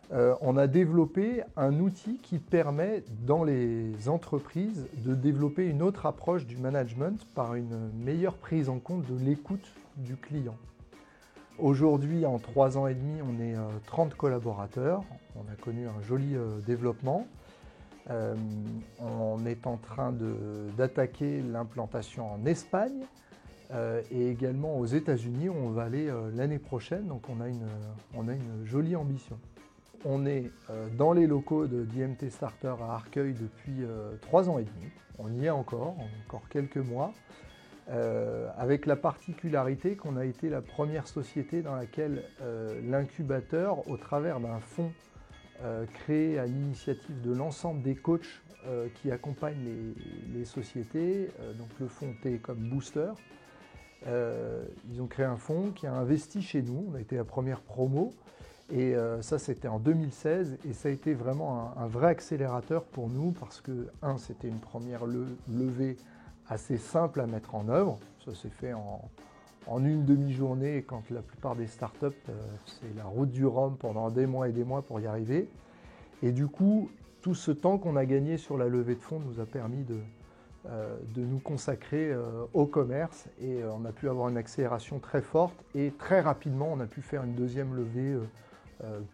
On a développé un outil qui permet dans les entreprises de développer une autre approche du management par une meilleure prise en compte de l'écoute du client. Aujourd'hui, en 3 ans et demi, on est 30 collaborateurs. On a connu un joli développement. On est en train d'attaquer l'implantation en Espagne et également aux États-Unis où on va aller l'année prochaine. Donc on a une jolie ambition. On est dans les locaux de d'IMT Starter à Arcueil depuis 3 ans et demi. On y est encore quelques mois. Avec la particularité qu'on a été la première société dans laquelle l'incubateur, au travers d'un fonds créé à l'initiative de l'ensemble des coachs qui accompagnent les sociétés, donc le fonds Télécom Booster, ils ont créé un fonds qui a investi chez nous. On a été la première promo. Et ça, c'était en 2016 et ça a été vraiment un vrai accélérateur pour nous parce que, c'était une première levée assez simple à mettre en œuvre. Ça s'est fait en une demi-journée quand la plupart des startups, c'est la route du Rhum pendant des mois et des mois pour y arriver. Et du coup, tout ce temps qu'on a gagné sur la levée de fonds nous a permis de nous consacrer au commerce et on a pu avoir une accélération très forte et très rapidement, on a pu faire une deuxième levée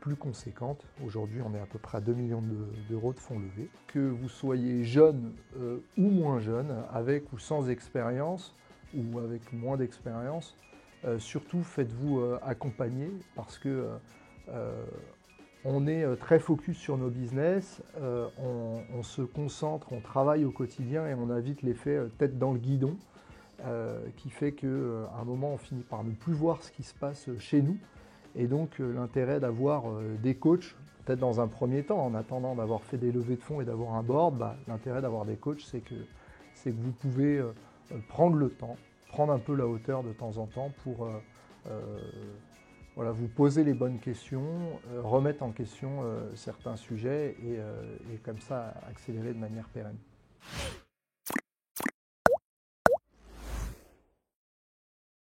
plus conséquente. Aujourd'hui, on est à peu près à 2 millions d'euros de fonds levés. Que vous soyez jeune ou moins jeune, avec ou sans expérience, ou avec moins d'expérience, surtout faites-vous accompagner parce que on est très focus sur nos business, on se concentre, on travaille au quotidien et on a vite l'effet tête dans le guidon qui fait qu'à un moment on finit par ne plus voir ce qui se passe chez nous. Et donc l'intérêt d'avoir des coachs, peut-être dans un premier temps, en attendant d'avoir fait des levées de fonds et d'avoir un board, l'intérêt d'avoir des coachs, c'est que vous pouvez prendre le temps, prendre un peu la hauteur de temps en temps pour vous poser les bonnes questions, remettre en question certains sujets et comme ça accélérer de manière pérenne.